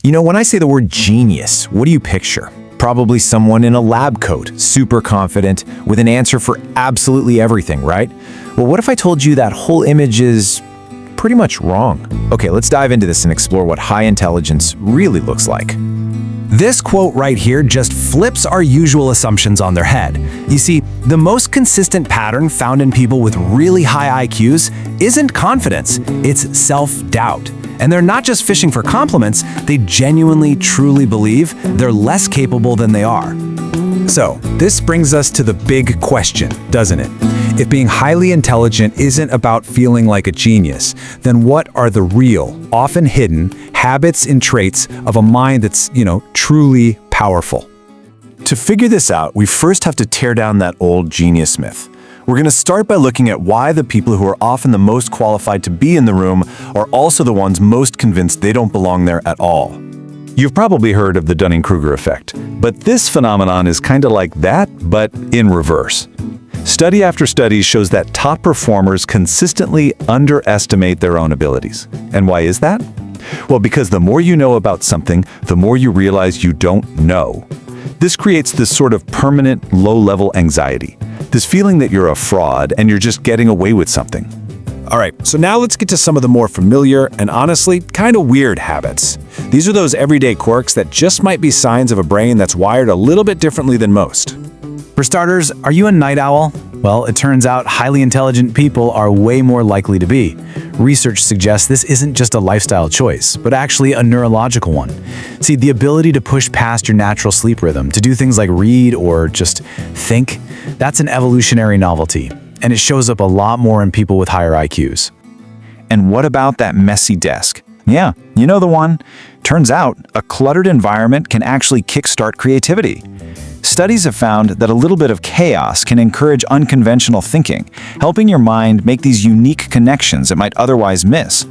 When I say the word genius, what do you picture? Probably someone in a lab coat, super confident, with an answer for absolutely everything, right? Well, what if I told you that whole image is pretty much wrong? Okay, let's dive into this and explore what high intelligence really looks like. This quote right here just flips our usual assumptions on their head. You see, the most consistent pattern found in people with really high IQs isn't confidence, it's self-doubt. And they're not just fishing for compliments, they genuinely, truly believe they're less capable than they are. So, this brings us to the big question, doesn't it? If being highly intelligent isn't about feeling like a genius, then what are the real, often hidden, habits and traits of a mind that's, truly powerful? To figure this out, we first have to tear down that old genius myth. We're going to start by looking at why the people who are often the most qualified to be in the room are also the ones most convinced they don't belong there at all. You've probably heard of the Dunning-Kruger effect, but this phenomenon is kind of like that, but in reverse. Study after study shows that top performers consistently underestimate their own abilities. And why is that? Well, because the more you know about something, the more you realize you don't know. This creates this sort of permanent low-level anxiety, this feeling that you're a fraud and you're just getting away with something. All right, so now let's get to some of the more familiar and honestly kind of weird habits. These are those everyday quirks that just might be signs of a brain that's wired a little bit differently than most. For starters, are you a night owl? Well, it turns out highly intelligent people are way more likely to be. Research suggests this isn't just a lifestyle choice, but actually a neurological one. See, the ability to push past your natural sleep rhythm, to do things like read or just think, that's an evolutionary novelty. And it shows up a lot more in people with higher IQs. And what about that messy desk? Yeah, you know the one. Turns out, a cluttered environment can actually kickstart creativity. Studies have found that a little bit of chaos can encourage unconventional thinking, helping your mind make these unique connections it might otherwise miss.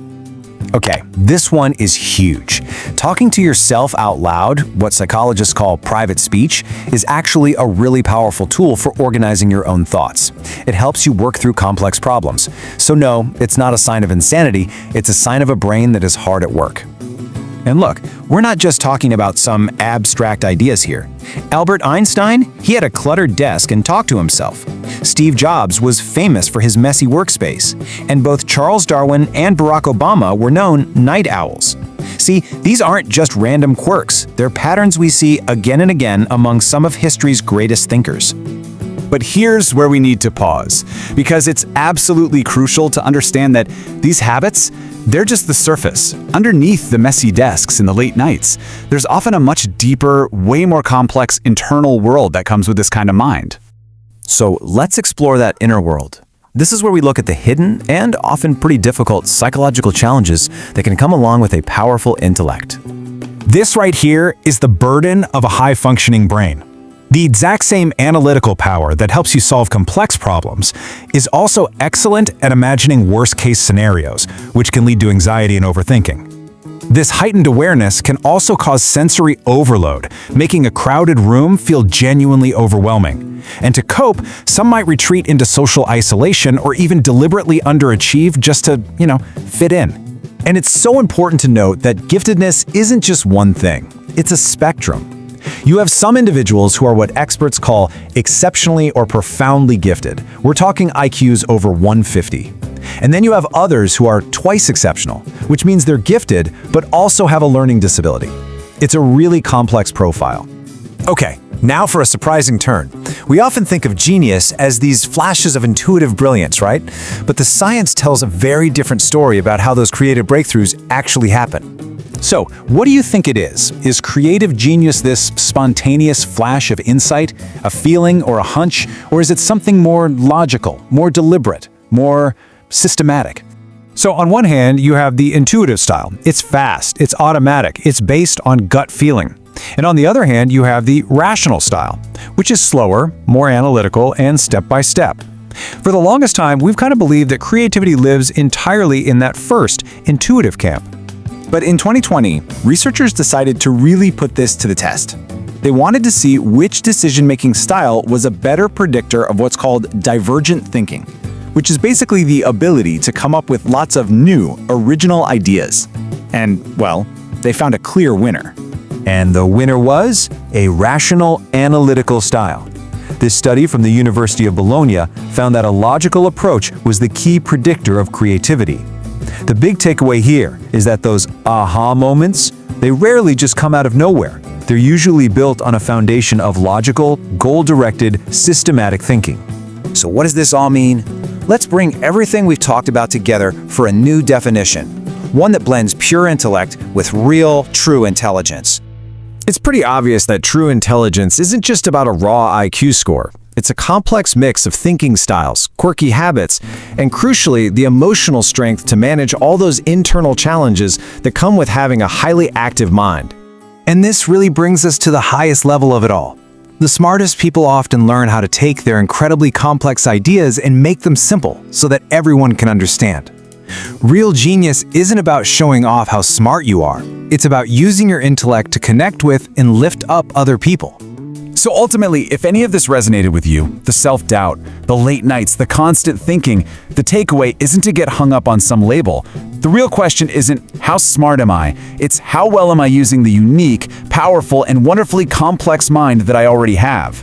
Okay, this one is huge. Talking to yourself out loud, what psychologists call private speech, is actually a really powerful tool for organizing your own thoughts. It helps you work through complex problems. So no, it's not a sign of insanity, it's a sign of a brain that is hard at work. And look, we're not just talking about some abstract ideas here. Albert Einstein, he had a cluttered desk and talked to himself. Steve Jobs was famous for his messy workspace. And both Charles Darwin and Barack Obama were known night owls. See, these aren't just random quirks. They're patterns we see again and again among some of history's greatest thinkers. But here's where we need to pause, because it's absolutely crucial to understand that these habits, they're just the surface. Underneath the messy desks in the late nights, there's often a much deeper, way more complex internal world that comes with this kind of mind. So let's explore that inner world. This is where we look at the hidden and often pretty difficult psychological challenges that can come along with a powerful intellect. This right here is the burden of a high-functioning brain. The exact same analytical power that helps you solve complex problems is also excellent at imagining worst-case scenarios, which can lead to anxiety and overthinking. This heightened awareness can also cause sensory overload, making a crowded room feel genuinely overwhelming. And to cope, some might retreat into social isolation or even deliberately underachieve just to, fit in. And it's so important to note that giftedness isn't just one thing. It's a spectrum. You have some individuals who are what experts call exceptionally or profoundly gifted. We're talking IQs over 150. And then you have others who are twice exceptional, which means they're gifted but also have a learning disability. It's a really complex profile. Okay, now for a surprising turn. We often think of genius as these flashes of intuitive brilliance, right? But the science tells a very different story about how those creative breakthroughs actually happen. So, what do you think it is? Is creative genius this spontaneous flash of insight, a feeling or a hunch, or is it something more logical, more deliberate, more systematic? So on one hand, you have the intuitive style. It's fast, it's automatic, it's based on gut feeling. And on the other hand, you have the rational style, which is slower, more analytical, and step-by-step. For the longest time, we've kind of believed that creativity lives entirely in that first, intuitive camp. But in 2020, researchers decided to really put this to the test. They wanted to see which decision-making style was a better predictor of what's called divergent thinking, which is basically the ability to come up with lots of new, original ideas. And, well, they found a clear winner. And the winner was a rational, analytical style. This study from the University of Bologna found that a logical approach was the key predictor of creativity. The big takeaway here is that those aha moments, they rarely just come out of nowhere. They're usually built on a foundation of logical, goal-directed, systematic thinking. So what does this all mean? Let's bring everything we've talked about together for a new definition, one that blends pure intellect with real, true intelligence. It's pretty obvious that true intelligence isn't just about a raw IQ score. It's a complex mix of thinking styles, quirky habits, and crucially, the emotional strength to manage all those internal challenges that come with having a highly active mind. And this really brings us to the highest level of it all. The smartest people often learn how to take their incredibly complex ideas and make them simple so that everyone can understand. Real genius isn't about showing off how smart you are. It's about using your intellect to connect with and lift up other people. So ultimately, if any of this resonated with you, the self-doubt, the late nights, the constant thinking, the takeaway isn't to get hung up on some label. The real question isn't, how smart am I? It's, how well am I using the unique, powerful, and wonderfully complex mind that I already have?